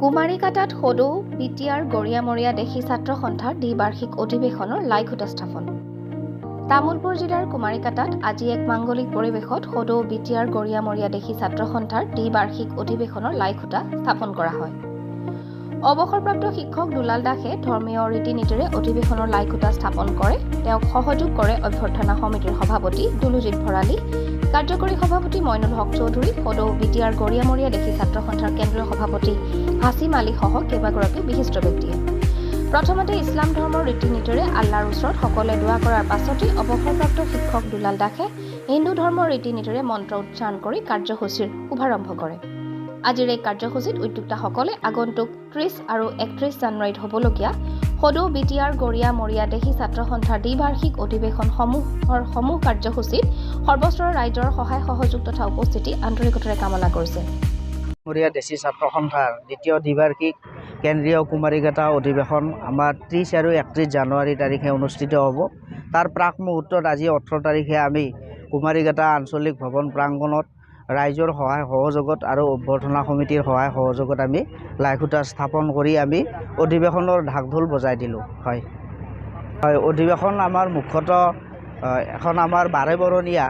কুমাৰীকাটাত সদৌ বিটিআৰ গৰিয়ামৰীয়া দেশী ছাত্ৰ সন্থাৰ দ্বিবাৰ্ষিক অধিৱেশনৰ লাইখুটা স্থাপন। তামুলপুৰ জিলাৰ কুমাৰীকাটাত আজি এক মাংগলিক পৰিৱেশত সদৌ বিটিআৰ গৰিয়ামৰীয়া দেশী ছাত্ৰ সন্থাৰ দ্বিবাৰ্ষিক অধিৱেশনৰ লাইখুটা স্থাপন কৰা হয়। অৱসৰপ্ৰাপ্ত শিক্ষক দুলাল দাসে ধৰ্মীয় ৰীতি নীতিৰে অধিৱেশনৰ লাইখুটা স্থাপন কৰে। তেওঁক সহযোগ কৰে অভ্যৰ্থনা সমিতিৰ সভাপতি দুলুজিৎ ভৰালী, কাৰ্যকৰী সভাপতি মইনুল হক চৌধুৰী, সদৌ বিটিআৰ গৰিয়ামৰীয়া দেশী ছাত্ৰ সন্থাৰ কেন্দ্ৰীয় সভাপতি হাছিম আলী সহ কেইবাগৰাকী বিশিষ্ট ব্যক্তিয়ে। প্ৰথমতে ইছলাম ধৰ্মৰ ৰীতি নীতিৰে আল্লাহৰ ওচৰত সকলোৱে দোৱা কৰাৰ পাছতে অৱসৰপ্ৰাপ্ত শিক্ষক দুলাল দাসে হিন্দু ধৰ্মৰ ৰীতি নীতিৰে মন্ত্ৰ উচ্চাৰণ কৰি কাৰ্যসূচীৰ শুভাৰম্ভ কৰে। আজিৰ এই কাৰ্যসূচীত উদ্যোক্তাসকলে আগন্তুক 30 আৰু 31 জানুৱাৰীত হ'বলগীয়া সদৌ বিটিআৰ গৰিয়ামৰীয়া দেশী ছাত্ৰ সন্থাৰ দ্বিবাৰ্ষিক অধিৱেশনসমূহ কাৰ্যসূচীত সৰ্বস্তৰৰ ৰাইজৰ সহায় সহযোগ তথা উপস্থিতি আন্তৰিকতাৰে কামনা কৰিছে। গৰিয়া দেশী ছাত্ৰ সন্থাৰ দ্বিতীয় দ্বিবাৰ্ষিক কেন্দ্ৰীয় কুমাৰীকাটা অধিৱেশন আমাৰ 30 আৰু 31 জানুৱাৰী তাৰিখে অনুষ্ঠিত হ'ব। তাৰ প্ৰাক মুহূৰ্তত আজি 18 তাৰিখে আমি কুমাৰীকাটা আঞ্চলিক ভৱন প্ৰাংগণত ৰাইজৰ সহায় সহযোগত আৰু অভ্যৰ্থনা সমিতিৰ সহায় সহযোগত আমি লাইখুটা স্থাপন কৰি আমি অধিৱেশনৰ ঢাক ঢোল বজাই দিলোঁ। হয়, অধিৱেশন আমাৰ মুখ্যতঃ এখন আমাৰ বাৰেবৰণীয়া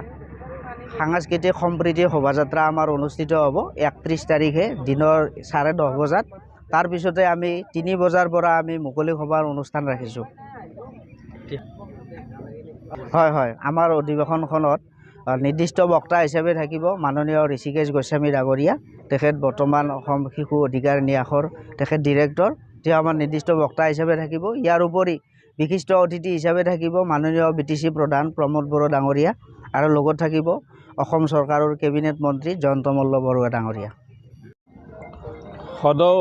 সাংস্কৃতিক সম্প্ৰীতি শোভাযাত্ৰা আমাৰ অনুষ্ঠিত হ'ব 31 তাৰিখে দিনৰ 10:30 বজাত। তাৰপিছতে আমি 3 বজাৰ পৰা আমি মুকলি সভাৰ অনুষ্ঠান ৰাখিছোঁ। হয়, আমাৰ অধিৱেশনখনত নিৰ্দিষ্ট বক্তা হিচাপে থাকিব মাননীয় ঋষিকেশ গোস্বামী ডাঙৰীয়া। তেখেত বৰ্তমান অসম শিশু অধিকাৰ ন্যাসৰ তেখেত ডিৰেক্টৰ। তেওঁ আমাৰ নিৰ্দিষ্ট বক্তা হিচাপে থাকিব। ইয়াৰ উপৰি বিশিষ্ট অতিথি হিচাপে থাকিব মাননীয় BTC প্ৰধান প্ৰমোদ বড়ো ডাঙৰীয়া আৰু লগত থাকিব অসম চৰকাৰৰ কেবিনেট মন্ত্ৰী জয়ন্ত মল্ল বৰুৱা ডাঙৰীয়া। সদৌ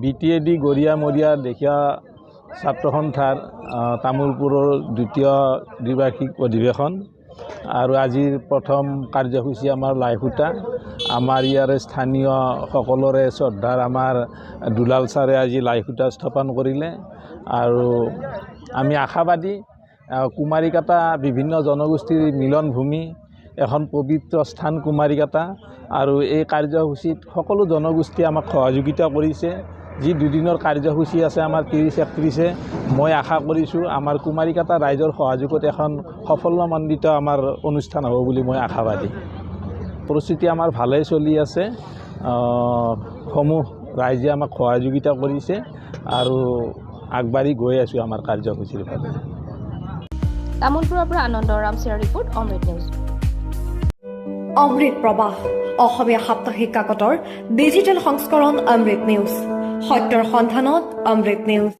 BTAD গৰিয়ামৰীয়া দেশীয়া ছাত্ৰ সন্থাৰ তামোলপুৰৰ দ্বিতীয় দ্বিবাৰ্ষিক অধিৱেশন আৰু আজিৰ প্ৰথম কাৰ্যসূচী আমাৰ লাইখুটা। আমাৰ ইয়াৰে স্থানীয় সকলোৰে শ্ৰদ্ধাৰ আমাৰ দুলাল ছাৰে আজি লাইখুটা স্থাপন কৰিলে আৰু আমি আশাবাদী কুমাৰীকাটা বিভিন্ন জনগোষ্ঠীৰ মিলনভূমি, এখন পবিত্ৰ স্থান কুমাৰীকাটা, আৰু এই কাৰ্যসূচীত সকলো জনগোষ্ঠীয়ে আমাক সহযোগিতা কৰিছে। যি দুদিনৰ কাৰ্যসূচী আছে আমাৰ 30-31, মই আশা কৰিছোঁ আমাৰ কুমাৰীকাটা ৰাইজৰ সহযোগত এখন সাফল্যমণ্ডিত আমাৰ অনুষ্ঠান হ'ব বুলি মই আশাবাদী। পৰিস্থিতি আমাৰ ভালেই চলি আছে। সমূহ ৰাইজে আমাক সহযোগিতা কৰিছে আৰু আগবাঢ়ি গৈ আছোঁ আমাৰ কাৰ্যসূচীৰ ফালে। তামুলপুৰৰ পৰা আনন্দ ৰামচিয়াৰ ৰিপৰ্ট, অমৃত নিউজ। অমৃত প্ৰবাহ অসমীয়া সাপ্তাহিক কাকতৰ ডিজিটেল সংস্কৰণ অমৃত নিউজ, সত্যৰ সন্ধানত অমৃত নিউজ।